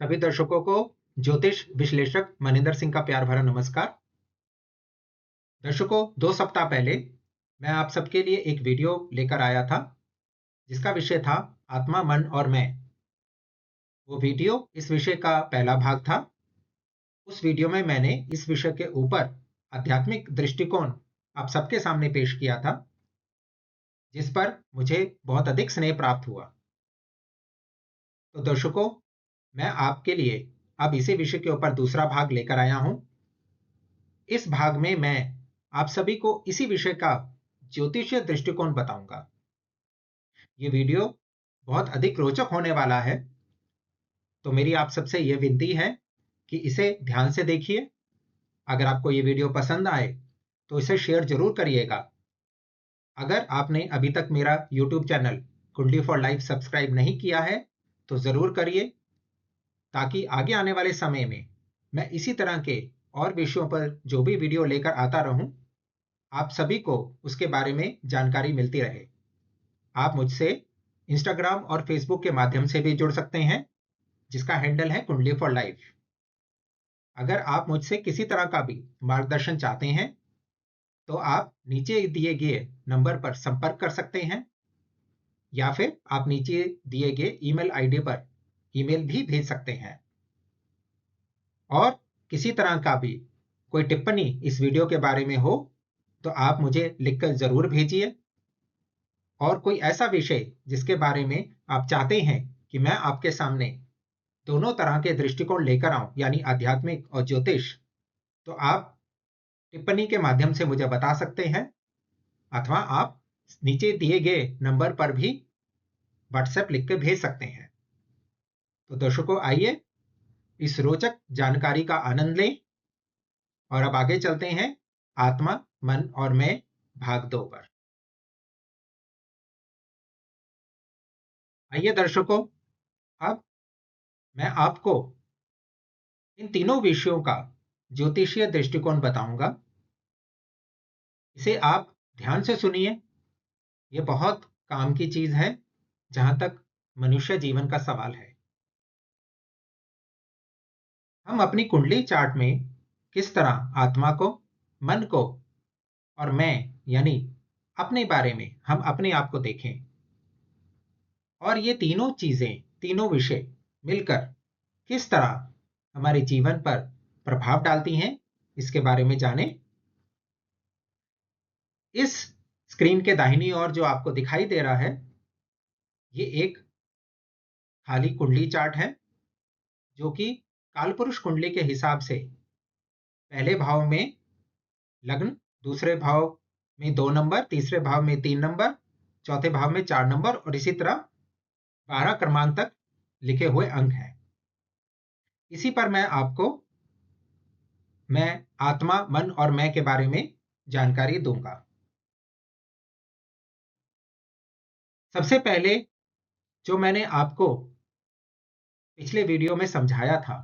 सभी दर्शकों को ज्योतिष विश्लेषक मनिंदर सिंह का प्यार भरा नमस्कार। दर्शकों, 2 सप्ताह पहले मैं आप सबके लिए एक वीडियो लेकर आया था जिसका विषय था आत्मा, मन और मैं। वो वीडियो इस विषय का पहला भाग था। उस वीडियो में मैंने इस विषय के ऊपर आध्यात्मिक दृष्टिकोण आप सबके सामने पेश किया था, जिस पर मुझे बहुत अधिक स्नेह प्राप्त हुआ। तो दर्शकों, मैं आपके लिए अब इसी विषय के ऊपर दूसरा भाग लेकर आया हूं। इस भाग में मैं आप सभी को इसी विषय का ज्योतिषीय दृष्टिकोण बताऊंगा। ये वीडियो बहुत अधिक रोचक होने वाला है, तो मेरी आप सबसे यह विनती है कि इसे ध्यान से देखिए। अगर आपको ये वीडियो पसंद आए तो इसे शेयर जरूर करिएगा। अगर आपने अभी तक मेरा YouTube चैनल कुंडली फॉर लाइफ सब्सक्राइब नहीं किया है तो जरूर करिए, ताकि आगे आने वाले समय में मैं इसी तरह के और विषयों पर जो भी वीडियो लेकर आता रहूं, आप सभी को उसके बारे में जानकारी मिलती रहे। आप मुझसे इंस्टाग्राम और फेसबुक के माध्यम से भी जुड़ सकते हैं, जिसका हैंडल है कुंडली फॉर लाइफ। अगर आप मुझसे किसी तरह का भी मार्गदर्शन चाहते हैं तो आप नीचे दिए गए नंबर पर संपर्क कर सकते हैं, या फिर आप नीचे दिए गए ईमेल आईडी पर ईमेल भी भेज सकते हैं। और किसी तरह का भी कोई टिप्पणी इस वीडियो के बारे में हो तो आप मुझे लिखकर जरूर भेजिए। और कोई ऐसा विषय जिसके बारे में आप चाहते हैं कि मैं आपके सामने दोनों तरह के दृष्टिकोण लेकर आऊं, यानी आध्यात्मिक और ज्योतिष, तो आप टिप्पणी के माध्यम से मुझे बता सकते हैं, अथवा आप नीचे दिए गए नंबर पर भी व्हाट्सएप लिख के भेज सकते हैं। तो दर्शकों, आइए इस रोचक जानकारी का आनंद लें और अब आगे चलते हैं आत्मा, मन और मैं भाग 2 पर। आइए दर्शकों, अब मैं आपको इन तीनों विषयों का ज्योतिषीय दृष्टिकोण बताऊंगा। इसे आप ध्यान से सुनिए। ये बहुत काम की चीज है जहां तक मनुष्य जीवन का सवाल है। हम अपनी कुंडली चार्ट में किस तरह आत्मा को, मन को और मैं यानी अपने बारे में हम अपने आप को देखें, और ये तीनों चीजें, तीनों विषय मिलकर किस तरह हमारे जीवन पर प्रभाव डालती हैं, इसके बारे में जानें। इस स्क्रीन के दाहिनी ओर जो आपको दिखाई दे रहा है, ये एक खाली कुंडली चार्ट है, जो कि कालपुरुष कुंडली के हिसाब से पहले भाव में लग्न, दूसरे भाव में 2 नंबर, तीसरे भाव में 3 नंबर, चौथे भाव में 4 नंबर और इसी तरह 12 क्रमांक तक लिखे हुए अंक हैं। इसी पर मैं आत्मा, मन और मैं के बारे में जानकारी दूंगा। सबसे पहले जो मैंने आपको पिछले वीडियो में समझाया था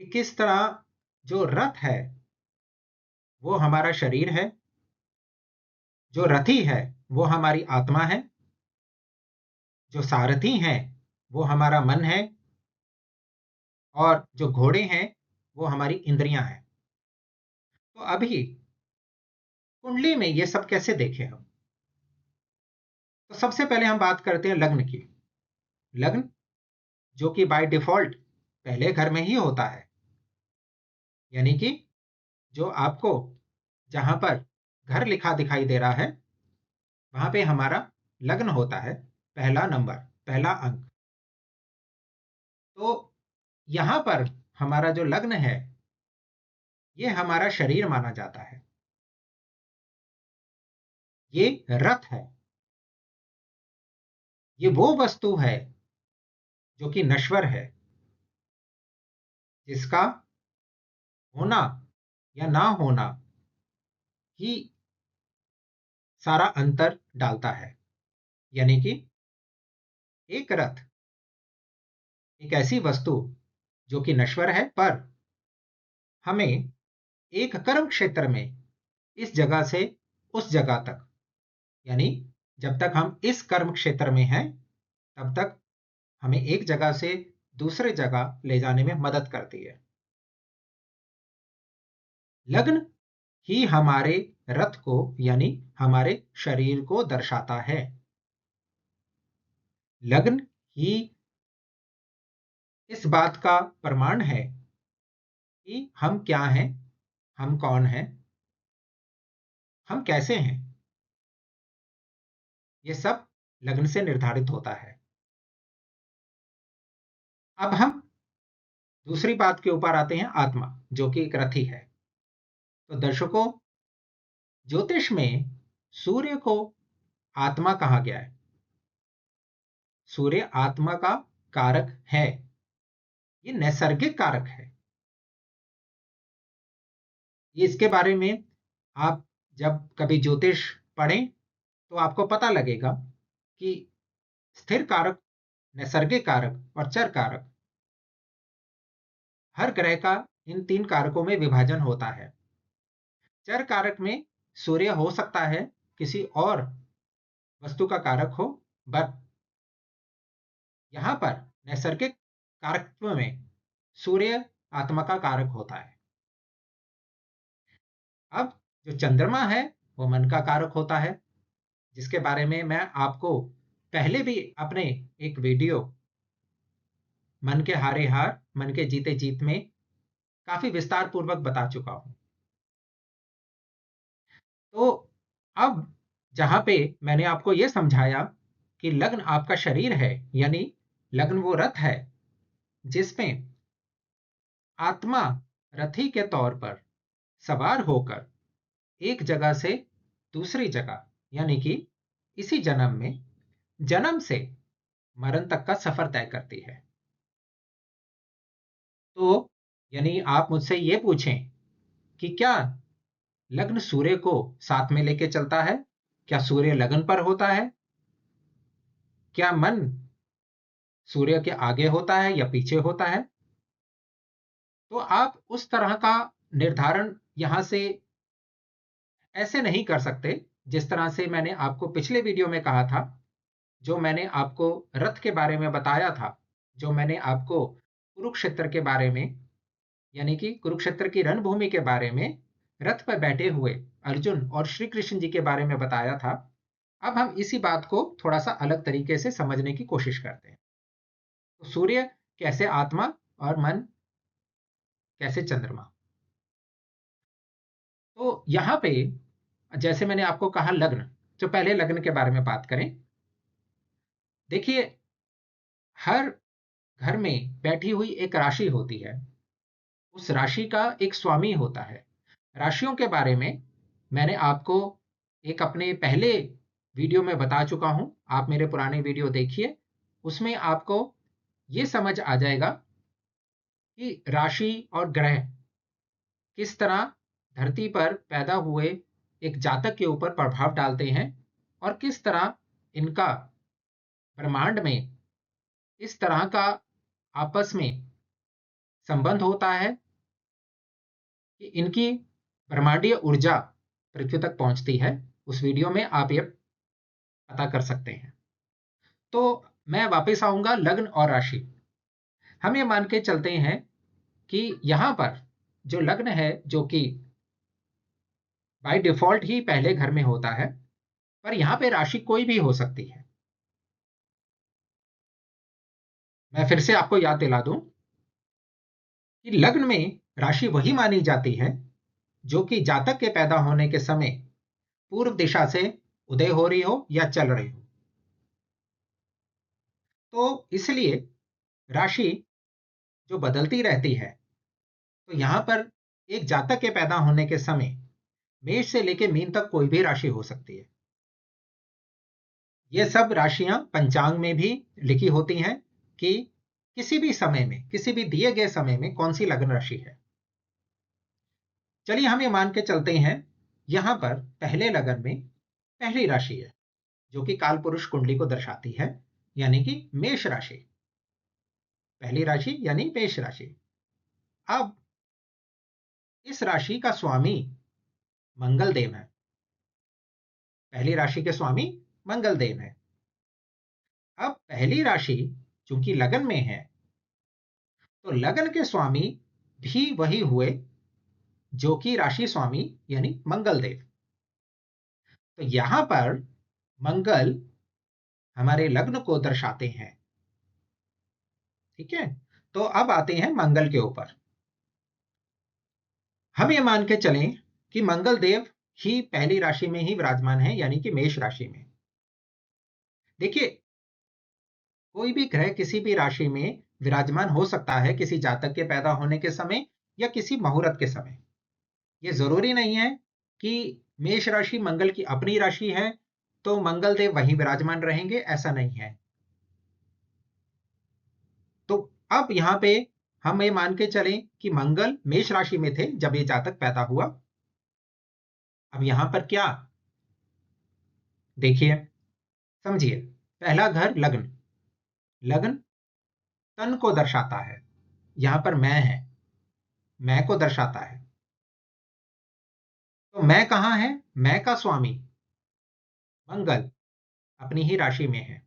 कि किस तरह जो रथ है वो हमारा शरीर है, जो रथी है वो हमारी आत्मा है, जो सारथी हैं वो हमारा मन है, और जो घोड़े हैं वो हमारी इंद्रियां हैं। तो अभी कुंडली में ये सब कैसे देखें हम? तो सबसे पहले हम बात करते हैं लग्न की। लग्न जो कि बाय डिफॉल्ट पहले घर में ही होता है, यानी कि जो आपको जहां पर घर लिखा दिखाई दे रहा है वहां पे हमारा लग्न होता है, पहला नंबर, पहला अंक। तो यहां पर हमारा जो लग्न है ये हमारा शरीर माना जाता है। ये रथ है, ये वो वस्तु है जो कि नश्वर है, जिसका होना या ना होना ही सारा अंतर डालता है। यानी कि एक रथ एक ऐसी वस्तु जो कि नश्वर है, पर हमें एक कर्म क्षेत्र में इस जगह से उस जगह तक, यानी जब तक हम इस कर्म क्षेत्र में हैं तब तक हमें एक जगह से दूसरे जगह ले जाने में मदद करती है। लग्न ही हमारे रथ को यानी हमारे शरीर को दर्शाता है। लग्न ही इस बात का प्रमाण है कि हम क्या हैं, हम कौन हैं, हम कैसे हैं। ये सब लग्न से निर्धारित होता है। अब हम दूसरी बात के ऊपर आते हैं, आत्मा, जो कि एक रथी है। तो दर्शकों, ज्योतिष में सूर्य को आत्मा कहा गया है। सूर्य आत्मा का कारक है, ये नैसर्गिक कारक है। ये इसके बारे में आप जब कभी ज्योतिष पढ़ें तो आपको पता लगेगा कि स्थिर कारक, नैसर्गिक कारक और चर कारक, हर ग्रह का इन तीन कारकों में विभाजन होता है। चर कारक में सूर्य हो सकता है किसी और वस्तु का कारक हो, बट यहां पर नैसर्गिक कारकत्व में सूर्य आत्मा का कारक होता है। अब जो चंद्रमा है वो मन का कारक होता है, जिसके बारे में मैं आपको पहले भी अपने एक वीडियो मन के हारे हार मन के जीते जीत में काफी विस्तार पूर्वक बता चुका हूं। तो अब जहां पे मैंने आपको यह समझाया कि लग्न आपका शरीर है, यानी लग्न वो रथ है जिसमें आत्मा रथी के तौर पर सवार होकर एक जगह से दूसरी जगह, यानी कि इसी जन्म में जन्म से मरण तक का सफर तय करती है। तो यानी आप मुझसे ये पूछें कि क्या लग्न सूर्य को साथ में लेके चलता है, क्या सूर्य लग्न पर होता है, क्या मन सूर्य के आगे होता है या पीछे होता है, तो आप उस तरह का निर्धारण यहां से ऐसे नहीं कर सकते जिस तरह से मैंने आपको पिछले वीडियो में कहा था। जो मैंने आपको रथ के बारे में बताया था, जो मैंने आपको कुरुक्षेत्र के बारे में, यानी कि कुरुक्षेत्र की रणभूमि के बारे में रथ पर बैठे हुए अर्जुन और श्री कृष्ण जी के बारे में बताया था। अब हम इसी बात को थोड़ा सा अलग तरीके से समझने की कोशिश करते हैं। तो सूर्य कैसे आत्मा और मन कैसे चंद्रमा। तो यहां पे जैसे मैंने आपको कहा लग्न, जो पहले लग्न के बारे में बात करें, देखिए हर घर में बैठी हुई एक राशि होती है, उस राशि का एक स्वामी होता है। राशियों के बारे में मैंने आपको एक अपने पहले वीडियो में बता चुका हूं, आप मेरे पुराने वीडियो देखिए, उसमें आपको ये समझ आ जाएगा कि राशि और ग्रह किस तरह धरती पर पैदा हुए एक जातक के ऊपर प्रभाव डालते हैं और किस तरह इनका ब्रह्मांड में इस तरह का आपस में संबंध होता है कि इनकी ब्रह्मांडीय ऊर्जा पृथ्वी तक पहुंचती है। उस वीडियो में आप ये पता कर सकते हैं। तो मैं वापस आऊंगा लग्न और राशि। हम ये मान के चलते हैं कि यहां पर जो लग्न है, जो कि बाय डिफॉल्ट ही पहले घर में होता है, पर यहां पे राशि कोई भी हो सकती है। मैं फिर से आपको याद दिला दूं कि लग्न में राशि वही मानी जाती है जो कि जातक के पैदा होने के समय पूर्व दिशा से उदय हो रही हो या चल रही हो। तो इसलिए राशि जो बदलती रहती है, तो यहां पर एक जातक के पैदा होने के समय मेष से लेकर मीन तक कोई भी राशि हो सकती है। ये सब राशियां पंचांग में भी लिखी होती हैं कि किसी भी समय में, किसी भी दिए गए समय में कौन सी लग्न राशि है। चलिए हम ये मान के चलते हैं यहां पर पहले लगन में पहली राशि है जो कि काल पुरुष कुंडली को दर्शाती है, यानी कि मेष राशि। पहली राशि यानी मेष राशि। अब इस राशि का स्वामी मंगल देव है। पहली राशि के स्वामी मंगल देव है। अब पहली राशि चूंकि लगन में है, तो लगन के स्वामी भी वही हुए जो कि राशि स्वामी यानी मंगल देव। तो यहां पर मंगल हमारे लग्न को दर्शाते हैं। ठीक है, तो अब आते हैं मंगल के ऊपर। हम ये मान के चलें कि मंगल देव ही पहली राशि में ही विराजमान है, यानी कि मेष राशि में। देखिए, कोई भी ग्रह किसी भी राशि में विराजमान हो सकता है किसी जातक के पैदा होने के समय या किसी मुहूर्त के समय। ये जरूरी नहीं है कि मेष राशि मंगल की अपनी राशि है तो मंगल देव वहीं विराजमान रहेंगे, ऐसा नहीं है। तो अब यहां पे हम ये मान के चलें कि मंगल मेष राशि में थे जब ये जातक पैदा हुआ। अब यहां पर क्या, देखिए, समझिए। पहला घर लग्न, लग्न तन को दर्शाता है। यहां पर मैं है, मैं को दर्शाता है। तो मैं कहां है, मैं का स्वामी मंगल अपनी ही राशि में है।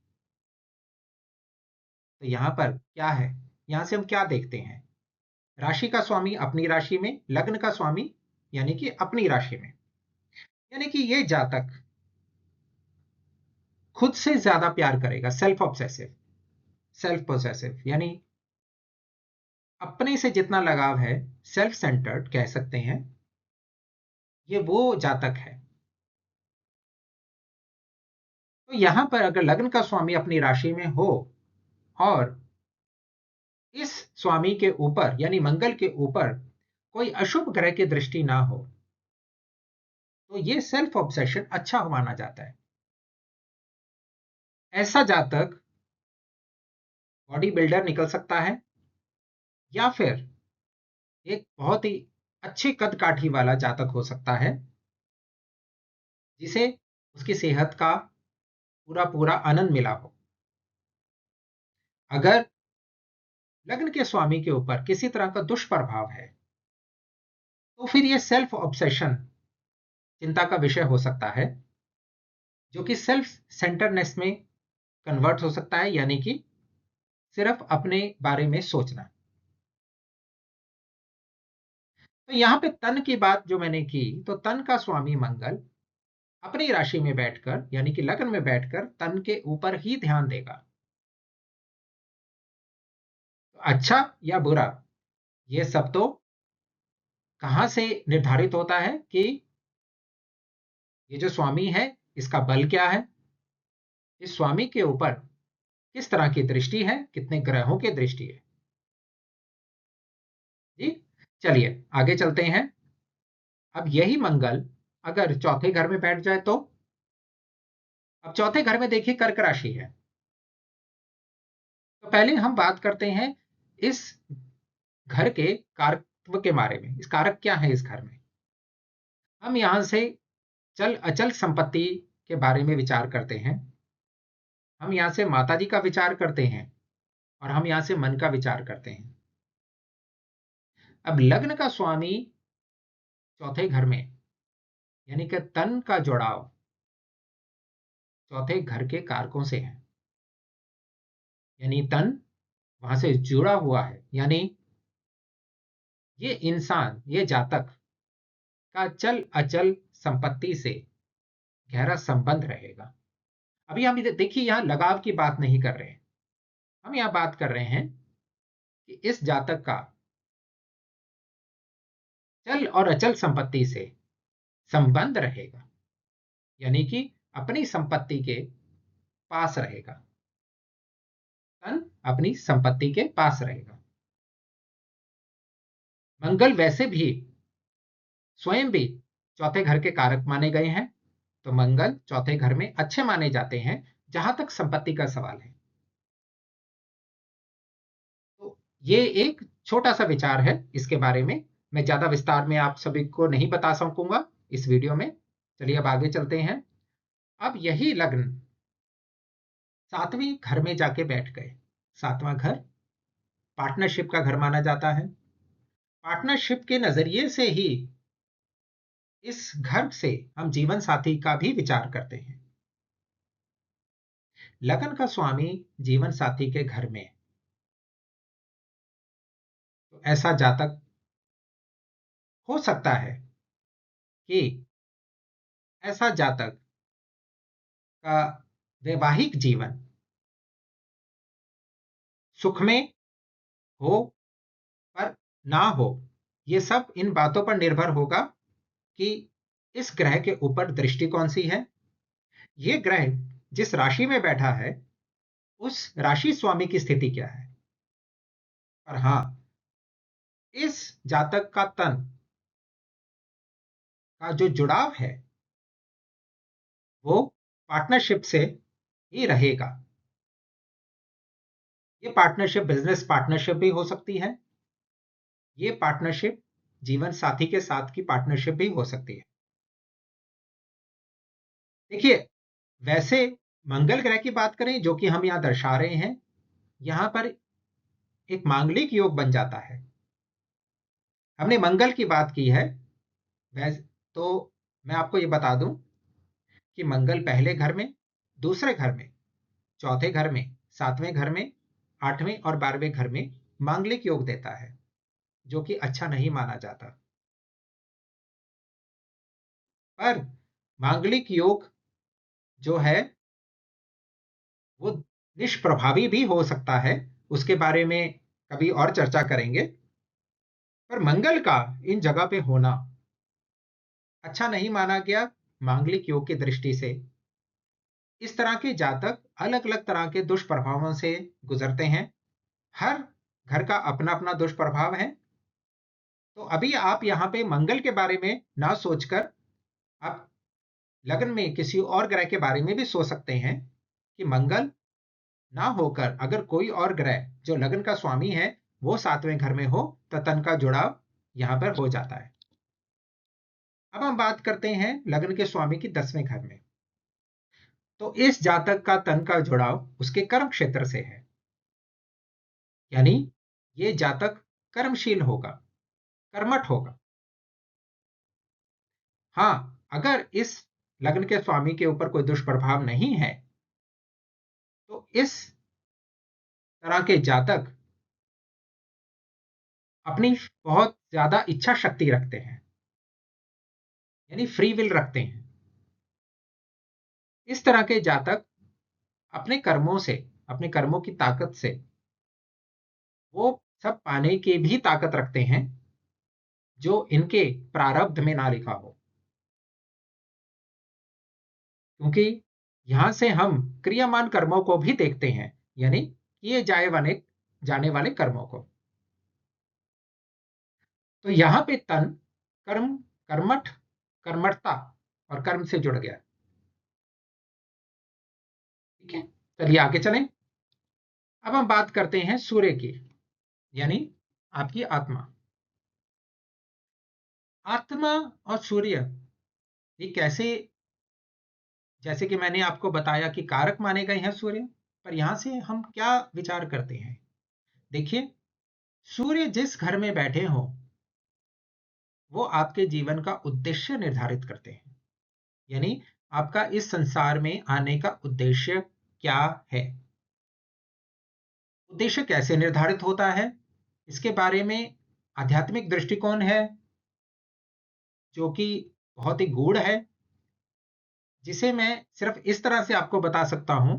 तो यहां पर क्या है, यहां से हम क्या देखते हैं, राशि का स्वामी अपनी राशि में, लग्न का स्वामी यानी कि अपनी राशि में। यानी कि ये जातक खुद से ज्यादा प्यार करेगा, सेल्फ ऑब्सेसिव, सेल्फ पोसेसिव, यानी अपने से जितना लगाव है, सेल्फ सेंटर्ड कह सकते हैं, ये वो जातक है। तो यहां पर अगर लग्न का स्वामी अपनी राशि में हो और इस स्वामी के ऊपर यानी मंगल के ऊपर कोई अशुभ ग्रह की दृष्टि ना हो, तो ये सेल्फ ऑब्सेशन अच्छा माना जाता है। ऐसा जातक बॉडी बिल्डर निकल सकता है या फिर एक बहुत ही अच्छे कद काठी वाला जातक हो सकता है जिसे उसकी सेहत का पूरा पूरा आनंद मिला हो। अगर लग्न के स्वामी के ऊपर किसी तरह का दुष्प्रभाव है तो फिर यह सेल्फ ऑब्सेशन चिंता का विषय हो सकता है, जो कि सेल्फ सेंटरनेस में कन्वर्ट हो सकता है, यानी कि सिर्फ अपने बारे में सोचना। तो यहां पे तन की बात जो मैंने की, तो तन का स्वामी मंगल अपनी राशि में बैठकर यानी कि लग्न में बैठकर तन के ऊपर ही ध्यान देगा। तो अच्छा या बुरा, ये सब तो कहां से निर्धारित होता है कि ये जो स्वामी है इसका बल क्या है, इस स्वामी के ऊपर किस तरह की दृष्टि है, कितने ग्रहों की दृष्टि है। जी, चलिए आगे चलते हैं। अब यही मंगल अगर चौथे घर में बैठ जाए तो, अब चौथे घर में देखिए कर्क राशि है। तो पहले हम बात करते हैं इस घर के कारकत्व के बारे में, इस कारक क्या है इस घर में। हम यहां से चल अचल संपत्ति के बारे में विचार करते हैं, हम यहां से माता जी का विचार करते हैं और हम यहां से मन का विचार करते हैं। अब लग्न का स्वामी चौथे घर में यानी कि तन का जुड़ाव चौथे घर के कारकों से है, यानी तन वहां से जुड़ा हुआ है, यानी ये इंसान, ये जातक का चल अचल संपत्ति से गहरा संबंध रहेगा। अभी हम देखिए यहां लगाव की बात नहीं कर रहे हैं, हम यहां बात कर रहे हैं कि इस जातक का चल और अचल संपत्ति से संबंध रहेगा, यानी कि अपनी संपत्ति के पास रहेगा, धन अपनी संपत्ति के पास रहेगा। मंगल वैसे भी स्वयं भी चौथे घर के कारक माने गए हैं, तो मंगल चौथे घर में अच्छे माने जाते हैं जहां तक संपत्ति का सवाल है। तो ये एक छोटा सा विचार है इसके बारे में, मैं ज्यादा विस्तार में आप सभी को नहीं बता सकूंगा इस वीडियो में। चलिए अब आगे चलते हैं। अब यही लग्न सातवें घर में जाके बैठ गए। सातवां घर पार्टनरशिप का घर माना जाता है। पार्टनरशिप के नजरिए से ही इस घर से हम जीवन साथी का भी विचार करते हैं। लगन का स्वामी जीवन साथी के घर में, तो ऐसा जातक हो सकता है कि ऐसा जातक का वैवाहिक जीवन सुख में हो पर ना हो। ये सब इन बातों पर निर्भर होगा कि इस ग्रह के ऊपर दृष्टि कौन सी है। ये ग्रह जिस राशि में बैठा है उस राशि स्वामी की स्थिति क्या है। और हाँ, इस जातक का तन का जो जुड़ाव है वो पार्टनरशिप से ही रहेगा। ये पार्टनरशिप बिजनेस पार्टनरशिप भी हो सकती है। ये पार्टनरशिप जीवन साथी के साथ की पार्टनरशिप भी हो सकती है। देखिए, वैसे मंगल ग्रह की बात करें जो कि हम यहाँ दर्शा रहे हैं, यहाँ पर एक मांगलिक योग बन जाता है। हमने मंगल की बात की है। वैसे तो मैं आपको ये बता दूं कि मंगल पहले घर में, दूसरे घर में, चौथे घर में, सातवें घर में, आठवें और 12वें घर में मांगलिक योग देता है, जो कि अच्छा नहीं माना जाता। पर मांगलिक योग जो है वो निष्प्रभावी भी हो सकता है। उसके बारे में कभी और चर्चा करेंगे। पर मंगल का इन जगह पे होना अच्छा नहीं माना गया मांगलिक योग की दृष्टि से। इस तरह के जातक अलग अलग तरह के दुष्प्रभावों से गुजरते हैं। हर घर का अपना अपना दुष्प्रभाव है। तो अभी आप यहाँ पे मंगल के बारे में ना सोचकर आप लग्न में किसी और ग्रह के बारे में भी सोच सकते हैं कि मंगल ना होकर अगर कोई और ग्रह जो लग्न का स्वामी है वो सातवें घर में हो तो तन का जुड़ाव यहां पर हो जाता है। अब हम बात करते हैं लग्न के स्वामी की 10वें घर में। तो इस जातक का तन का जुड़ाव उसके कर्म क्षेत्र से है। यानी ये जातक कर्मशील होगा, कर्मठ होगा। हाँ, अगर इस लग्न के स्वामी के ऊपर कोई दुष्प्रभाव नहीं है तो इस तरह के जातक अपनी बहुत ज्यादा इच्छा शक्ति रखते हैं, यानी फ्री विल रखते हैं। इस तरह के जातक अपने कर्मों से, अपने कर्मों की ताकत से वो सब पाने की भी ताकत रखते हैं जो इनके प्रारब्ध में ना लिखा हो। क्योंकि यहां से हम क्रियामान कर्मों को भी देखते हैं, यानी किए जाने वाले कर्मों को। तो यहां पे तन कर्म, कर्मठ, कर्मठता और कर्म से जुड़ गया। ठीक है, चलिए आगे चलें। अब हम बात करते हैं सूर्य की, यानी आपकी आत्मा। आत्मा और सूर्य ये कैसे, जैसे कि मैंने आपको बताया कि कारक माने गए हैं सूर्य, पर यहां से हम क्या विचार करते हैं। देखिए, सूर्य जिस घर में बैठे हो वो आपके जीवन का उद्देश्य निर्धारित करते हैं। यानी आपका इस संसार में आने का उद्देश्य क्या है। उद्देश्य कैसे निर्धारित होता है इसके बारे में आध्यात्मिक दृष्टिकोण है जो कि बहुत ही गूढ़ है, जिसे मैं सिर्फ इस तरह से आपको बता सकता हूं।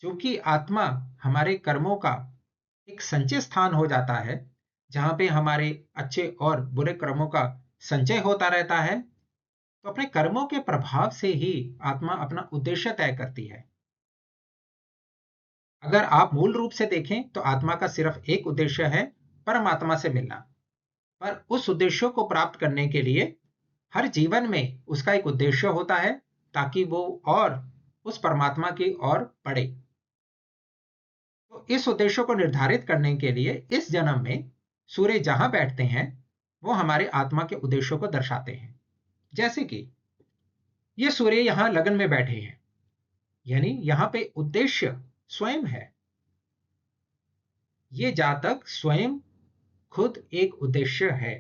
क्योंकि आत्मा हमारे कर्मों का एक संचय स्थान हो जाता है, जहां पे हमारे अच्छे और बुरे कर्मों का संचय होता रहता है। तो अपने कर्मों के प्रभाव से ही आत्मा अपना उद्देश्य तय करती है। अगर आप मूल रूप से देखें तो आत्मा का सिर्फ एक उद्देश्य है, परमात्मा से मिलना। पर उस उद्देश्य को प्राप्त करने के लिए हर जीवन में उसका एक उद्देश्य होता है ताकि वो और उस परमात्मा की ओर बढ़े। तो इस उद्देश्य को निर्धारित करने के लिए इस जन्म में सूर्य जहां बैठते हैं वो हमारे आत्मा के उद्देश्यों को दर्शाते हैं। जैसे कि ये सूर्य यहां लगन में बैठे हैं, यानी यहां पे उद्देश्य स्वयं है। ये जातक स्वयं खुद एक उद्देश्य है।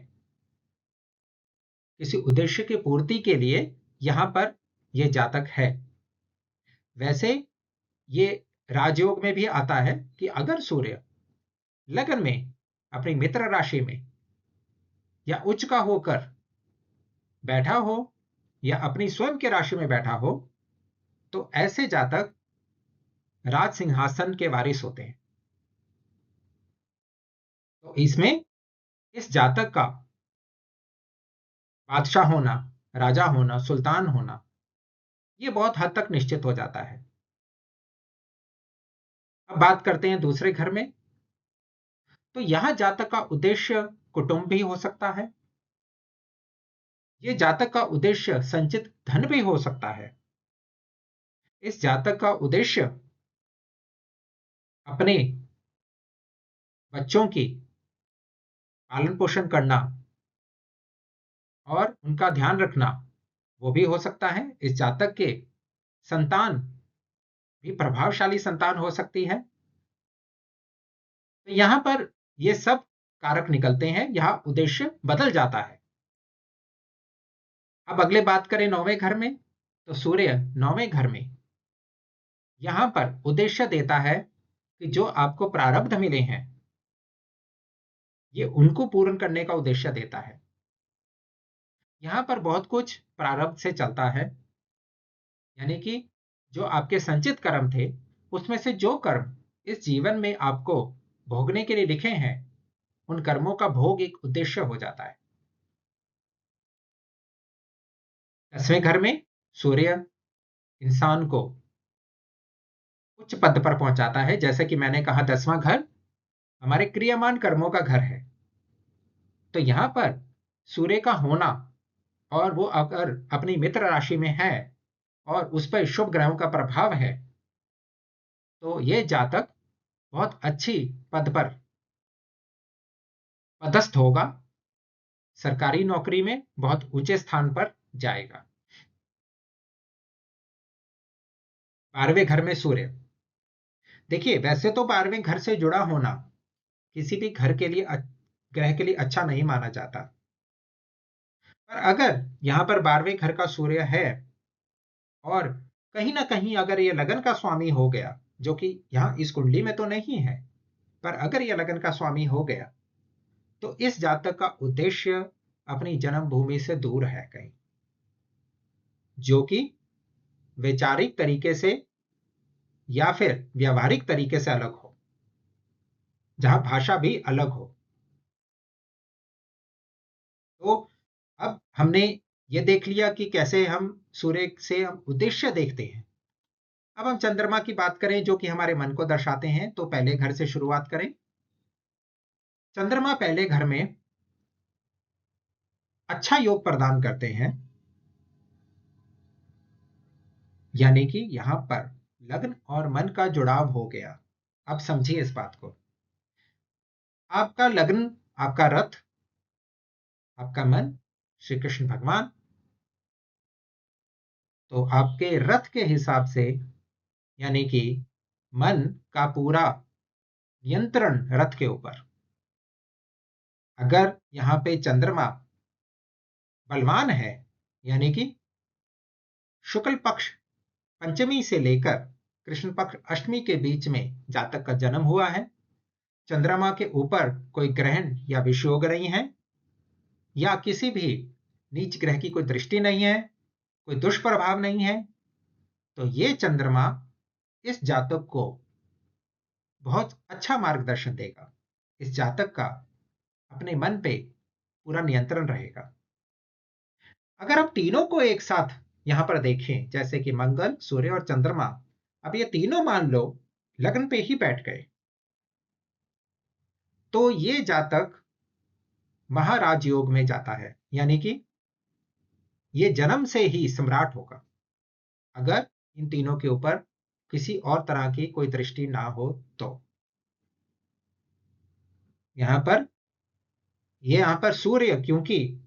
किसी उद्देश्य की पूर्ति के लिए यहां पर यह जातक है। वैसे ये राजयोग में भी आता है कि अगर सूर्य लगन में अपनी मित्र राशि में या उच्च का होकर बैठा हो या अपनी स्वयं के राशि में बैठा हो, तो ऐसे जातक राज सिंहासन के वारिस होते हैं। तो इसमें इस जातक का बादशाह होना, राजा होना, सुल्तान होना, ये बहुत हद तक निश्चित हो जाता है। अब बात करते हैं दूसरे घर में। तो यहां जातक का उद्देश्य कुटुंब भी हो सकता है, ये जातक का उद्देश्य संचित धन भी हो सकता है, इस जातक का उद्देश्य अपने बच्चों की पालन पोषण करना और उनका ध्यान रखना, वो भी हो सकता है। इस जातक के संतान भी प्रभावशाली संतान हो सकती है। तो यहां पर ये सब कारक निकलते हैं, यहां उद्देश्य बदल जाता है। अब अगले बात करें 9वें घर में। तो सूर्य 9वें घर में यहां पर उद्देश्य देता है कि जो आपको प्रारब्ध मिले हैं, ये उनको पूर्ण करने का उद्देश्य देता है। यहां पर बहुत कुछ प्रारब्ध से चलता है, यानी कि जो आपके संचित कर्म थे, उसमें से जो कर्म इस जीवन में आपको भोगने के लिए लिखे हैं, उन कर्मों का भोग एक उद्देश्य हो जाता है। 10वें घर में सूर्य इंसान को उच्च पद पर पहुंचाता है। जैसे कि मैंने कहा, 10वां घर हमारे क्रियामान कर्मों का घर है। तो यहां पर सूर्य का होना और वो अगर अपनी मित्र राशि में है और उस पर शुभ ग्रहों का प्रभाव है, तो ये जातक बहुत अच्छी पद पर पदस्थ होगा, सरकारी नौकरी में बहुत ऊंचे स्थान पर जाएगा। 12वें घर में सूर्य, देखिए वैसे तो 12वें घर से जुड़ा होना किसी भी घर के लिए ग्रह के लिए अच्छा नहीं माना जाता, पर अगर यहां पर 12वें घर का सूर्य है और कहीं ना कहीं अगर ये लगन का स्वामी हो गया, जो कि यहां इस कुंडली में तो नहीं है, पर अगर ये लगन का स्वामी हो गया, तो इस जातक का उद्देश्य अपनी जन्मभूमि से दूर है कहीं, जो कि वैचारिक तरीके से या फिर व्यवहारिक तरीके से अलग हो, जहां भाषा भी अलग हो। तो अब हमने ये देख लिया कि कैसे हम सूर्य से हम उद्देश्य देखते हैं। अब हम चंद्रमा की बात करें, जो कि हमारे मन को दर्शाते हैं। तो पहले घर से शुरुआत करें। चंद्रमा पहले घर में अच्छा योग प्रदान करते हैं, यानी कि यहां पर लग्न और मन का जुड़ाव हो गया। अब समझिए इस बात को। आपका लग्न, आपका रथ, आपका मन श्री कृष्ण भगवान, तो आपके रथ के हिसाब से, यानी कि मन का पूरा नियंत्रण रथ के ऊपर, अगर यहां पे चंद्रमा बलवान है, यानी कि शुक्ल पक्ष पंचमी से लेकर कृष्ण पक्ष अष्टमी के बीच में जातक का जन्म हुआ है, चंद्रमा के ऊपर कोई ग्रहण या विषयोग नहीं है, या किसी भी नीच ग्रह की कोई दृष्टि नहीं है, कोई दुष्प्रभाव नहीं है, तो ये चंद्रमा इस जातक को बहुत अच्छा मार्गदर्शन देगा। इस जातक का अपने मन पे पूरा नियंत्रण रहेगा। अगर हम तीनों को एक साथ यहां पर देखें, जैसे कि मंगल, सूर्य और चंद्रमा, अब ये तीनों मान लो लग्न पे ही बैठ गए, तो ये जातक महाराज योग में जाता है, यानी कि ये जन्म से ही सम्राट होगा, अगर इन तीनों के ऊपर किसी और तरह की कोई दृष्टि ना हो तो। यहां पर सूर्य क्योंकि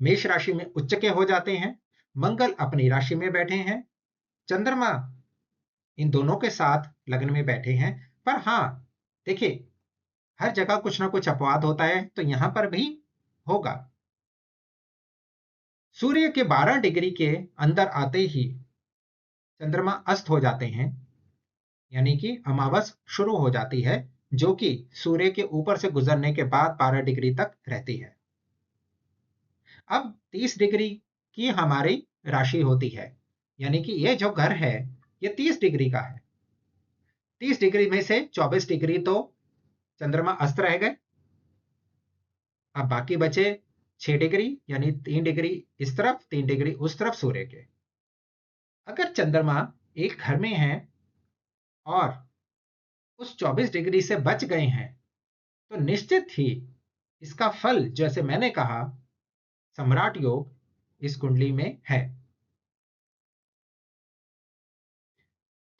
मेष राशि में उच्च के हो जाते हैं, मंगल अपनी राशि में बैठे हैं, चंद्रमा इन दोनों के साथ लग्न में बैठे हैं। पर हां, देखिए हर जगह कुछ ना कुछ अपवाद होता है, तो यहां पर भी होगा। सूर्य के 12 डिग्री के अंदर आते ही चंद्रमा अस्त हो जाते हैं, यानी कि अमावस शुरू हो जाती है, जो कि सूर्य के ऊपर से गुजरने के बाद 12 डिग्री तक रहती है। अब 30 डिग्री की हमारी राशि होती है, यानी कि ये जो घर है ये 30 डिग्री का है। 30 डिग्री में से 24 डिग्री तो चंद्रमा अस्त रह गए। अब बाकी बचे 6 डिग्री, यानी 3 डिग्री इस तरफ 3 डिग्री उस तरफ सूर्य के। अगर चंद्रमा एक घर में है और उस 24 डिग्री से बच गए हैं तो निश्चित ही इसका फल, जैसे मैंने कहा, सम्राट योग इस कुंडली में है।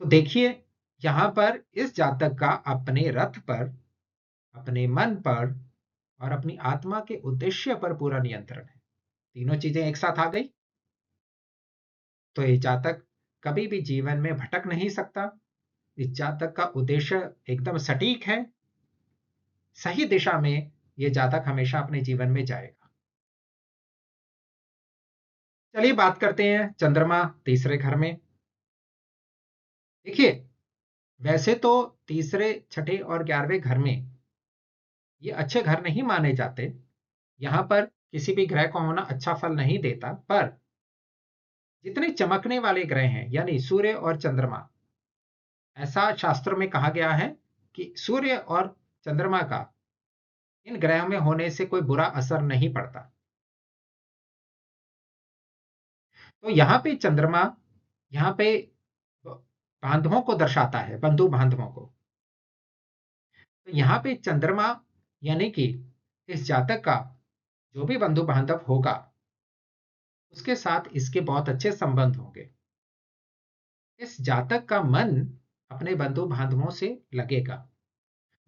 तो देखिए, यहां पर इस जातक का अपने रथ पर, अपने मन पर और अपनी आत्मा के उद्देश्य पर पूरा नियंत्रण है। तीनों चीजें एक साथ आ गई तो ये जातक कभी भी जीवन में भटक नहीं सकता। इस जातक का उद्देश्य एकदम सटीक है, सही दिशा में ये जातक हमेशा अपने जीवन में जाएगा। चलिए बात करते हैं चंद्रमा तीसरे घर में। देखिए, वैसे तो तीसरे, छठे और 11वें घर में ये अच्छे घर नहीं माने जाते। यहां पर किसी भी ग्रह को होना अच्छा फल नहीं देता, पर जितने चमकने वाले ग्रह हैं यानी सूर्य और चंद्रमा, ऐसा शास्त्र में कहा गया है कि सूर्य और चंद्रमा का इन ग्रहों में होने से कोई बुरा असर नहीं पड़ता। तो यहाँ पे चंद्रमा, यहाँ पे बांधवों को दर्शाता है, बंधु बांधवों को। तो यहाँ पे चंद्रमा यानी कि इस जातक का जो भी बंधु बांधव होगा उसके साथ इसके बहुत अच्छे संबंध होंगे। इस जातक का मन अपने बंधु बांधवों से लगेगा।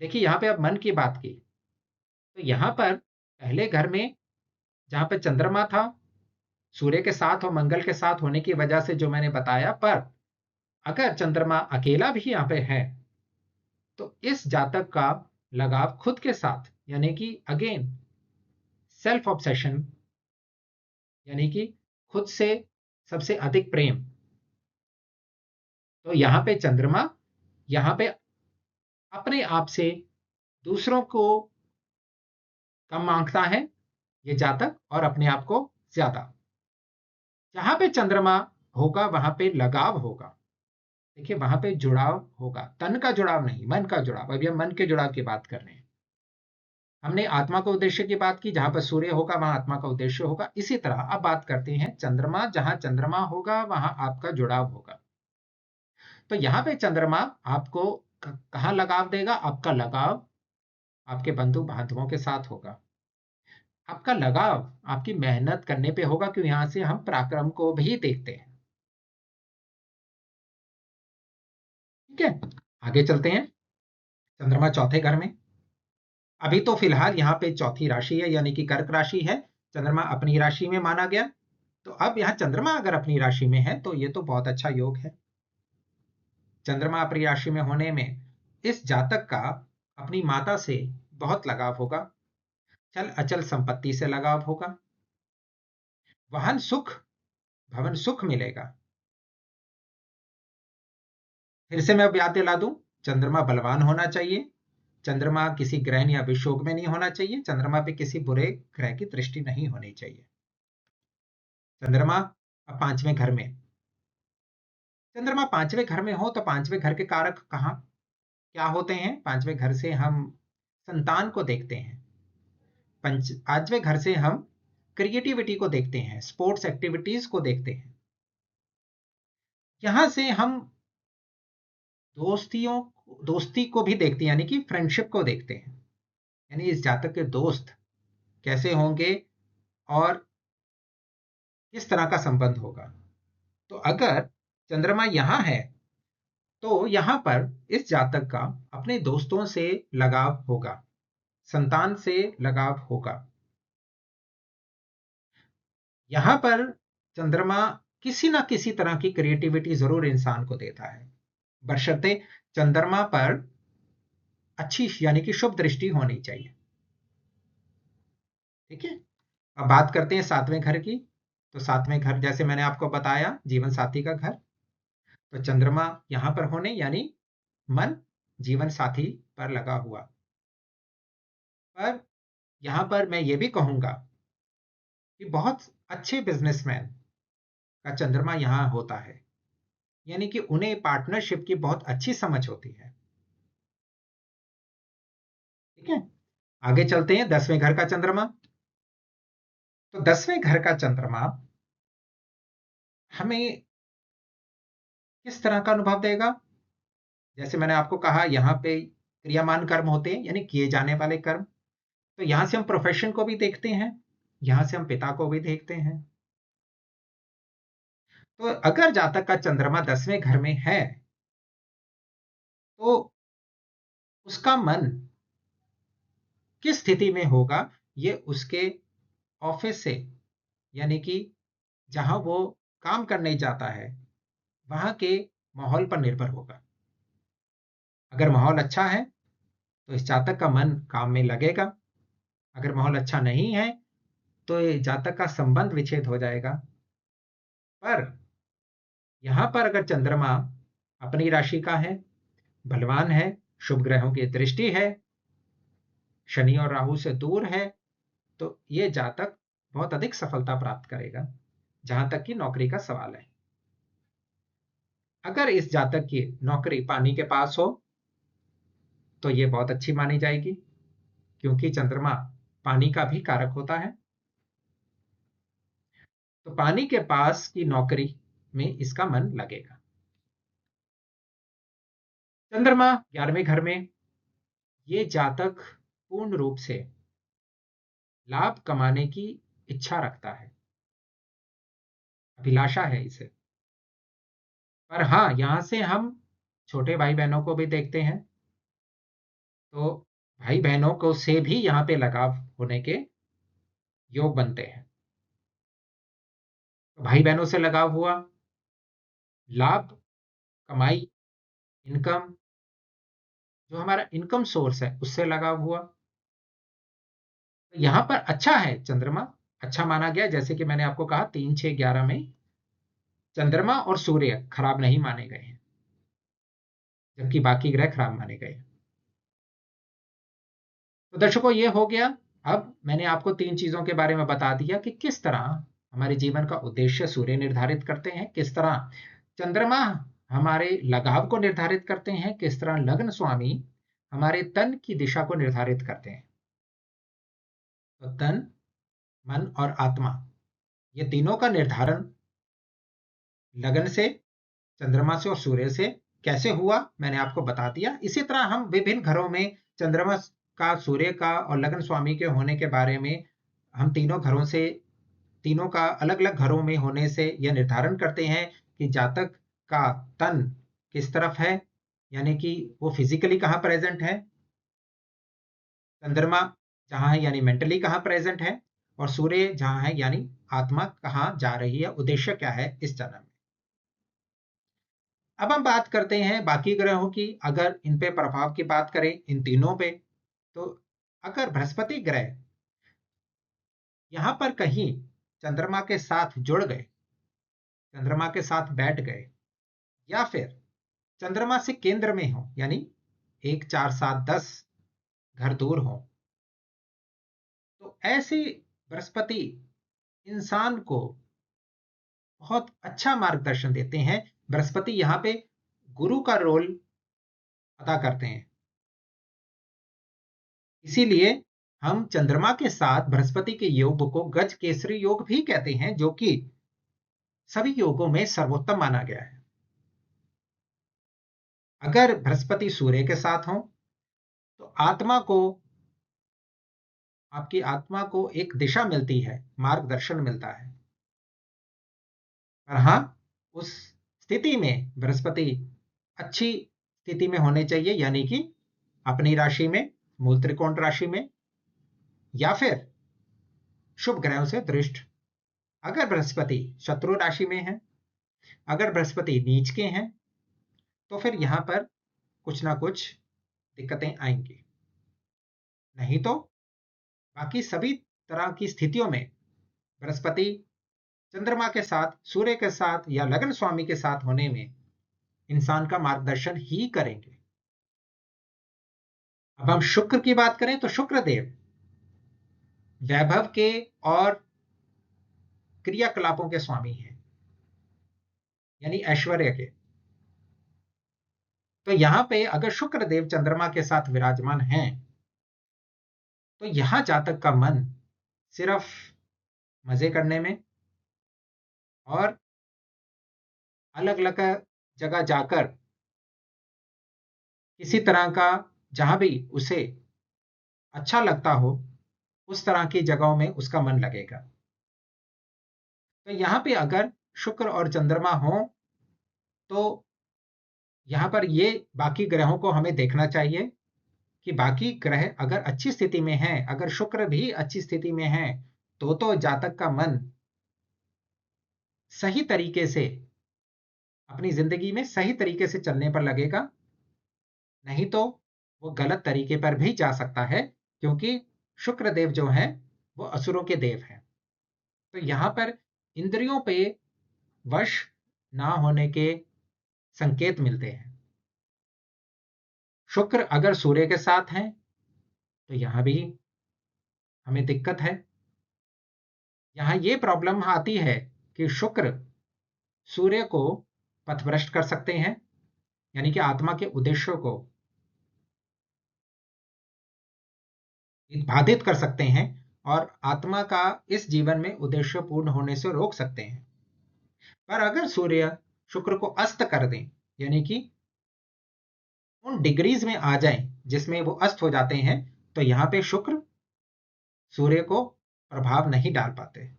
देखिए, यहाँ पे अब मन की बात की तो यहाँ पर पहले घर में जहाँ पे चंद्रमा था, सूर्य के साथ और मंगल के साथ होने की वजह से जो मैंने बताया, पर अगर चंद्रमा अकेला भी यहाँ पे है तो इस जातक का लगाव खुद के साथ, यानी कि अगेन सेल्फ ऑब्सेशन, यानी कि खुद से सबसे अधिक प्रेम। तो यहाँ पे चंद्रमा यहाँ पे अपने आप से दूसरों को कम मांगता है ये जातक, और अपने आप को ज्यादा। जहां पे चंद्रमा होगा वहां पे लगाव होगा। देखिए, वहां पे जुड़ाव होगा, तन का जुड़ाव नहीं, मन का जुड़ाव। अभी हम मन के जुड़ाव की बात कर रहे हैं। हमने आत्मा का उद्देश्य की बात की, जहां पर सूर्य होगा वहां आत्मा का उद्देश्य होगा। इसी तरह अब बात करते हैं चंद्रमा, जहां चंद्रमा होगा वहां आपका जुड़ाव होगा। तो यहाँ पे चंद्रमा आपको कहाँ लगाव देगा? आपका लगाव आपके बंधु बांधवों के साथ होगा। आपका लगाव आपकी मेहनत करने पे होगा, क्योंकि यहां से हम पराक्रम को भी देखते हैं। ठीक है, आगे चलते हैं। चंद्रमा चौथे घर में, अभी तो फिलहाल यहाँ पे चौथी राशि है, यानी कि कर्क राशि है। चंद्रमा अपनी राशि में माना गया। तो अब यहाँ चंद्रमा अगर अपनी राशि में है तो ये तो बहुत अच्छा योग है। चंद्रमा अपनी राशि में होने में इस जातक का अपनी माता से बहुत लगाव होगा। चल अचल संपत्ति से लगाव होगा। वाहन सुख, भवन सुख मिलेगा। फिर से मैं अब याद दिला दूं, चंद्रमा बलवान होना चाहिए। चंद्रमा किसी ग्रहण या विषयोग में नहीं होना चाहिए। चंद्रमा पे किसी बुरे ग्रह की दृष्टि नहीं होनी चाहिए। चंद्रमा अब पांचवें घर में, चंद्रमा पांचवें घर में हो तो पांचवें घर के कारक कहाँ क्या होते हैं? पांचवें घर से हम संतान को देखते हैं। पांचवें घर से हम क्रिएटिविटी को देखते हैं, स्पोर्ट्स एक्टिविटीज को देखते हैं। यहां से हम दोस्ती को भी देखते हैं, यानी कि फ्रेंडशिप को देखते हैं। यानी इस जातक के दोस्त कैसे होंगे और किस तरह का संबंध होगा। तो अगर चंद्रमा यहां है तो यहां पर इस जातक का अपने दोस्तों से लगाव होगा, संतान से लगाव होगा। यहां पर चंद्रमा किसी ना किसी तरह की क्रिएटिविटी जरूर इंसान को देता है, बशर्ते चंद्रमा पर अच्छी यानी कि शुभ दृष्टि होनी चाहिए। ठीक है, अब बात करते हैं सातवें घर की। तो सातवें घर, जैसे मैंने आपको बताया, जीवन साथी का घर। तो चंद्रमा यहां पर होने यानी मन जीवन साथी पर लगा हुआ। पर यहाँ पर मैं ये भी कहूँगा कि बहुत अच्छे बिजनेसमैन का चंद्रमा यहाँ होता है, यानी कि उन्हें पार्टनरशिप की बहुत अच्छी समझ होती है। ठीक है, आगे चलते हैं। 10वें घर का चंद्रमा। तो 10वें घर का चंद्रमा हमें किस तरह का अनुभव देगा? जैसे मैंने आपको कहा, यहाँ पे क्रियामान कर्म होते हैं, यानी किए जाने वाले कर्म। तो यहां से हम प्रोफेशन को भी देखते हैं, यहां से हम पिता को भी देखते हैं। तो अगर जातक का चंद्रमा 10वें घर में है, तो उसका मन किस स्थिति में होगा, ये उसके ऑफिस से, यानी कि जहां वो काम करने जाता है, वहां के माहौल पर निर्भर होगा। अगर माहौल अच्छा है तो इस जातक का मन काम में लगेगा। अगर माहौल अच्छा नहीं है तो ये जातक का संबंध विच्छेद हो जाएगा। पर यहां पर अगर चंद्रमा अपनी राशि का है, बलवान है, शुभ ग्रहों की दृष्टि है, शनि और राहु से दूर है, तो ये जातक बहुत अधिक सफलता प्राप्त करेगा, जहां तक कि नौकरी का सवाल है। अगर इस जातक की नौकरी पानी के पास हो तो ये बहुत अच्छी मानी जाएगी, क्योंकि चंद्रमा पानी का भी कारक होता है। तो पानी के पास की नौकरी में इसका मन लगेगा। चंद्रमा 11वें घर में, ये जातक पूर्ण रूप से लाभ कमाने की इच्छा रखता है, अभिलाषा है इसे। पर हाँ, यहां से हम छोटे भाई बहनों को भी देखते हैं, तो भाई बहनों को से भी यहाँ पे लगाव होने के योग बनते हैं। तो भाई बहनों से लगाव हुआ, लाभ, कमाई, इनकम, जो हमारा इनकम सोर्स है उससे लगाव हुआ। तो यहाँ पर अच्छा है चंद्रमा, अच्छा माना गया। जैसे कि मैंने आपको कहा, 3, 6, 11 में चंद्रमा और सूर्य खराब नहीं माने गए हैं, जबकि बाकी ग्रह खराब माने गए। तो दर्शकों, ये हो गया। अब मैंने आपको 3 चीजों के बारे में बता दिया कि किस तरह हमारे जीवन का उद्देश्य सूर्य निर्धारित करते हैं, किस तरह चंद्रमा हमारे लगाव को निर्धारित करते हैं, किस तरह लग्न स्वामी हमारे तन की दिशा को निर्धारित करते हैं। तो तन, मन और आत्मा, ये तीनों का निर्धारण लगन से, चंद्रमा से और सूर्य से कैसे हुआ, मैंने आपको बता दिया। इसी तरह हम विभिन्न घरों में चंद्रमा का, सूर्य का और लगन स्वामी के होने के बारे में हम तीनों घरों से, तीनों का अलग अलग घरों में होने से यह निर्धारण करते हैं कि जातक का तन किस तरफ है, यानी कि वो फिजिकली कहाँ प्रेजेंट है, चंद्रमा जहाँ है यानी मेंटली कहाँ प्रेजेंट है, और सूर्य जहाँ है यानी आत्मा कहाँ जा रही है, उद्देश्य क्या है इस जन्म में। अब हम बात करते हैं बाकी ग्रहों की। अगर इन पे प्रभाव की बात करें, इन तीनों पे, तो अगर बृहस्पति ग्रह यहां पर कहीं चंद्रमा के साथ जुड़ गए, चंद्रमा के साथ बैठ गए, या फिर चंद्रमा से केंद्र में हो, यानी 1, 4, 7, 10 घर दूर हो, तो ऐसे बृहस्पति इंसान को बहुत अच्छा मार्गदर्शन देते हैं। बृहस्पति यहाँ पे गुरु का रोल अदा करते हैं। इसीलिए हम चंद्रमा के साथ बृहस्पति के योग को गज केसरी योग भी कहते हैं, जो कि सभी योगों में सर्वोत्तम माना गया है। अगर बृहस्पति सूर्य के साथ हो तो आत्मा को, आपकी आत्मा को एक दिशा मिलती है, मार्गदर्शन मिलता है। और हाँ, उस स्थिति में बृहस्पति अच्छी स्थिति में होने चाहिए, यानी कि अपनी राशि में, मूल त्रिकोण राशि में, या फिर शुभ ग्रहों से दृष्ट। अगर बृहस्पति शत्रु राशि में है, अगर बृहस्पति नीच के हैं, तो फिर यहां पर कुछ ना कुछ दिक्कतें आएंगी। नहीं तो बाकी सभी तरह की स्थितियों में बृहस्पति चंद्रमा के साथ, सूर्य के साथ या लग्न स्वामी के साथ होने में इंसान का मार्गदर्शन ही करेंगे। अब हम शुक्र की बात करें तो शुक्र देव वैभव के और क्रियाकलापों के स्वामी हैं, यानी ऐश्वर्य के। तो यहां पे अगर शुक्र देव चंद्रमा के साथ विराजमान हैं, तो यहां जातक का मन सिर्फ मजे करने में और अलग अलग जगह जाकर किसी तरह का, जहां भी उसे अच्छा लगता हो उस तरह की जगहों में उसका मन लगेगा। तो यहाँ पे अगर शुक्र और चंद्रमा हो तो यहाँ पर ये बाकी ग्रहों को हमें देखना चाहिए कि बाकी ग्रह अगर अच्छी स्थिति में हैं, अगर शुक्र भी अच्छी स्थिति में है, तो जातक का मन सही तरीके से अपनी जिंदगी में सही तरीके से चलने पर लगेगा, नहीं तो वो गलत तरीके पर भी जा सकता है, क्योंकि शुक्र देव जो हैं वो असुरों के देव हैं। तो यहाँ पर इंद्रियों पे वश ना होने के संकेत मिलते हैं। शुक्र अगर सूर्य के साथ हैं तो यहां भी हमें दिक्कत है। यहां ये प्रॉब्लम आती है कि शुक्र सूर्य को पथभ्रष्ट कर सकते हैं, यानी कि आत्मा के उद्देश्यों को बाधित कर सकते हैं और आत्मा का इस जीवन में उद्देश्य पूर्ण होने से रोक सकते हैं। पर अगर सूर्य शुक्र को अस्त कर दें, यानी कि उन डिग्रीज में आ जाएं जिसमें वो अस्त हो जाते हैं, तो यहां पे शुक्र सूर्य को प्रभाव नहीं डाल पाते।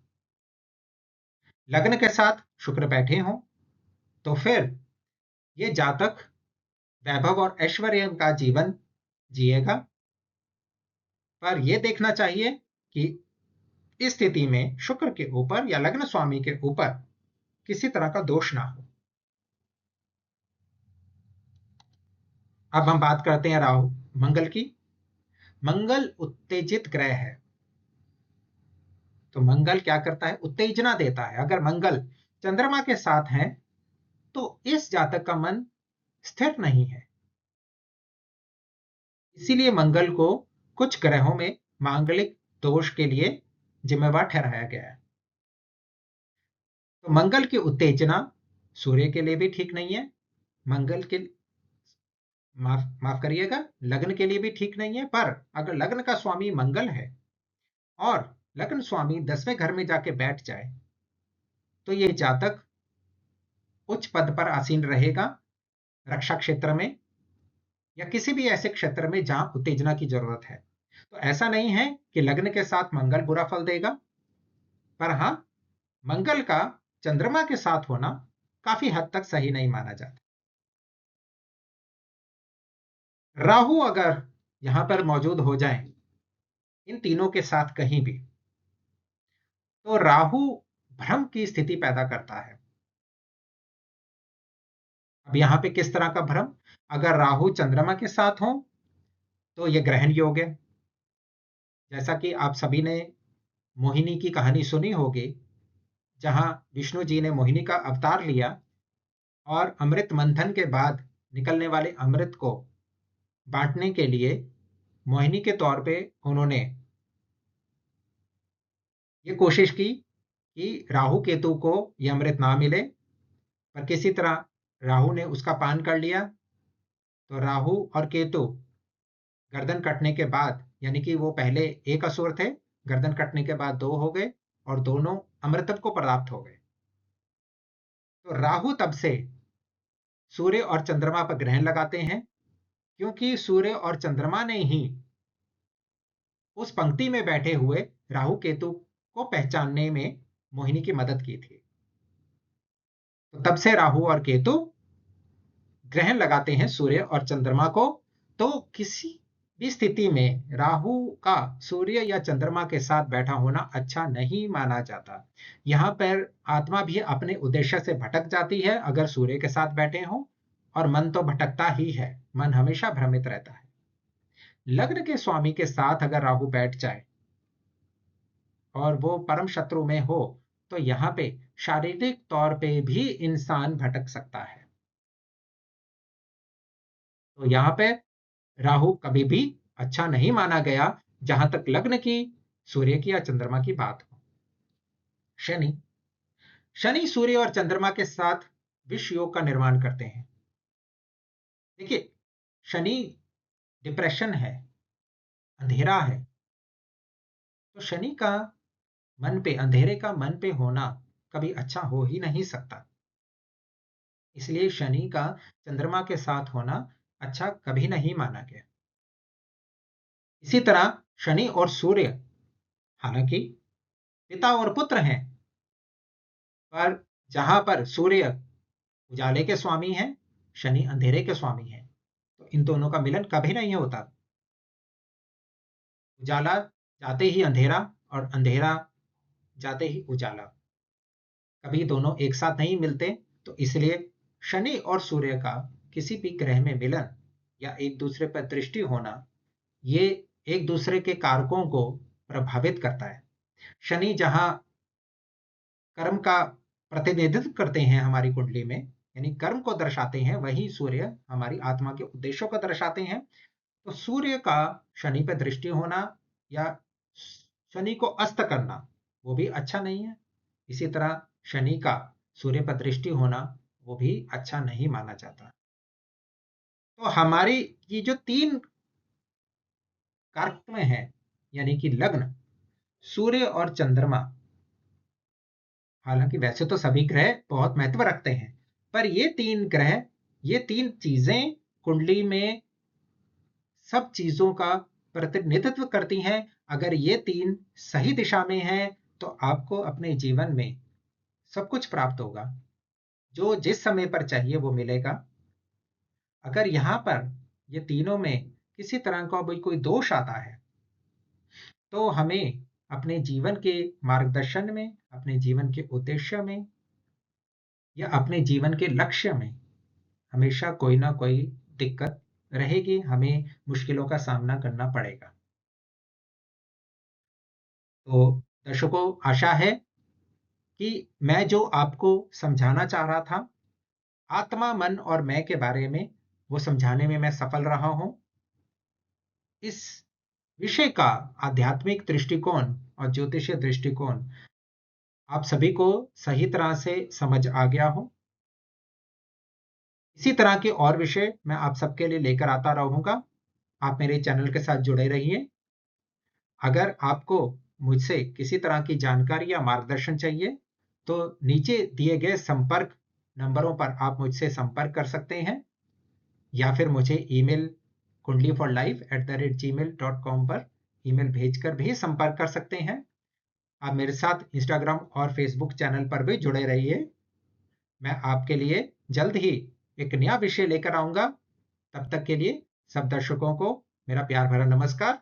लग्न के साथ शुक्र बैठे हों तो फिर ये जातक वैभव और ऐश्वर्य का जीवन जिएगा। पर यह देखना चाहिए कि इस स्थिति में शुक्र के ऊपर या लग्न स्वामी के ऊपर किसी तरह का दोष ना हो। अब हम बात करते हैं राहु मंगल की। मंगल उत्तेजित ग्रह है, तो मंगल क्या करता है? उत्तेजना देता है। अगर मंगल चंद्रमा के साथ है तो इस जातक का मन स्थिर नहीं है। इसीलिए मंगल को कुछ ग्रहों में मांगलिक दोष के लिए जिम्मेवार ठहराया गया है। तो मंगल की उत्तेजना सूर्य के लिए भी ठीक नहीं है, मंगल के माफ करिएगा, लग्न के लिए भी ठीक नहीं है। पर अगर लग्न का स्वामी मंगल है और लग्न स्वामी 10वें घर में जाके बैठ जाए तो ये जातक उच्च पद पर आसीन रहेगा, रक्षा क्षेत्र में या किसी भी ऐसे क्षेत्र में जहां उत्तेजना की जरूरत है। तो ऐसा नहीं है कि लग्न के साथ मंगल बुरा फल देगा, पर हां, मंगल का चंद्रमा के साथ होना काफी हद तक सही नहीं माना जाता। राहु अगर यहां पर मौजूद हो जाए इन तीनों के साथ कहीं भी, तो राहु भ्रम की स्थिति पैदा करता है। अब यहां पे किस तरह का भ्रम? अगर राहु चंद्रमा के साथ हो तो यह ग्रहण योग है। जैसा कि आप सभी ने मोहिनी की कहानी सुनी होगी, जहां विष्णु जी ने मोहिनी का अवतार लिया और अमृत मंथन के बाद निकलने वाले अमृत को बांटने के लिए मोहिनी के तौर पे उन्होंने ये कोशिश की कि राहु केतु को यह अमृत ना मिले, पर किसी तरह राहु ने उसका पान कर लिया। तो राहु और केतु गर्दन कटने के बाद, यानी कि वो पहले एक असुर थे, गर्दन कटने के बाद दो हो गए और दोनों अमृतत्व को प्राप्त हो गए। तो राहु तब से सूर्य और चंद्रमा पर ग्रहण लगाते हैं, क्योंकि सूर्य और चंद्रमा ने ही उस पंक्ति में बैठे हुए राहु केतु को पहचानने में मोहिनी की मदद की थी। तो तब से राहु और केतु ग्रहण लगाते हैं सूर्य और चंद्रमा को। तो किसी भी स्थिति में राहु का सूर्य या चंद्रमा के साथ बैठा होना अच्छा नहीं माना जाता। यहां पर आत्मा भी अपने उद्देश्य से भटक जाती है अगर सूर्य के साथ बैठे हों, और मन तो भटकता ही है, मन हमेशा भ्रमित रहता है। लग्न के स्वामी के साथ अगर राहु बैठ जाए और वो परम शत्रु में हो, तो यहां पे शारीरिक तौर पे भी इंसान भटक सकता है। तो यहां पे राहु कभी भी अच्छा नहीं माना गया जहां तक लग्न की, सूर्य की या चंद्रमा की बात हो। शनि शनि सूर्य और चंद्रमा के साथ विष योग का निर्माण करते हैं। देखिए, शनि डिप्रेशन है, अंधेरा है। तो शनि का मन पे, अंधेरे का मन पे होना कभी अच्छा हो ही नहीं सकता। इसलिए शनि का चंद्रमा के साथ होना अच्छा कभी नहीं माना गया। इसी तरह शनि और सूर्य हालांकि पिता और पुत्र हैं, पर जहां पर सूर्य उजाले के स्वामी हैं, शनि अंधेरे के स्वामी हैं, तो इन दोनों का मिलन कभी नहीं होता। उजाला जाते ही अंधेरा और अंधेरा जाते ही उजाला, कभी दोनों एक साथ नहीं मिलते। तो इसलिए शनि और सूर्य का किसी भी ग्रह में मिलन या एक दूसरे पर दृष्टि होना, ये एक दूसरे के कारकों को प्रभावित करता है। शनि जहां कर्म का प्रतिनिधित्व करते हैं हमारी कुंडली में, यानी कर्म को दर्शाते हैं, वही सूर्य हमारी आत्मा के उद्देश्यों को दर्शाते हैं। तो सूर्य का शनि पर दृष्टि होना या शनि को अस्त करना, वो भी अच्छा नहीं है। इसी तरह शनि का सूर्य पर दृष्टि होना, वो भी अच्छा नहीं माना जाता। तो हमारी ये जो 3 कारक में है, यानी कि लग्न, सूर्य और चंद्रमा, हालांकि वैसे तो सभी ग्रह बहुत महत्व रखते हैं, पर ये 3 ग्रह, ये 3 चीजें कुंडली में सब चीजों का प्रतिनिधित्व करती हैं। अगर ये 3 सही दिशा में हैं, तो आपको अपने जीवन में सब कुछ प्राप्त होगा, जो जिस समय पर चाहिए वो मिलेगा। अगर यहाँ पर ये तीनों में किसी तरह का भी कोई दोष आता है, तो हमें अपने जीवन के मार्गदर्शन में, अपने जीवन के उद्देश्य में या अपने जीवन के लक्ष्य में हमेशा कोई ना कोई दिक्कत रहेगी, हमें मुश्किलों का सामना करना पड़ेगा। तो दर्शकों, आशा है कि मैं जो आपको समझाना चाह रहा था, आत्मा, मन और मैं के बारे में, वो समझाने में मैं सफल रहा हूं। इस विषय का आध्यात्मिक दृष्टिकोण और ज्योतिषीय दृष्टिकोण आप सभी को सही तरह से समझ आ गया हो। इसी तरह के और विषय मैं आप सबके लिए लेकर आता रहूंगा। आप मेरे चैनल के साथ जुड़े रहिए। अगर आपको मुझसे किसी तरह की जानकारी या मार्गदर्शन चाहिए, तो नीचे दिए गए संपर्क नंबरों पर आप मुझसे संपर्क कर सकते हैं, या फिर मुझे ईमेल kundliforlife@gmail.com पर ईमेल भेजकर भी संपर्क कर सकते हैं। आप मेरे साथ इंस्टाग्राम और फेसबुक चैनल पर भी जुड़े रहिए। मैं आपके लिए जल्द ही एक नया विषय लेकर आऊंगा। तब तक के लिए सब दर्शकों को मेरा प्यार भरा नमस्कार।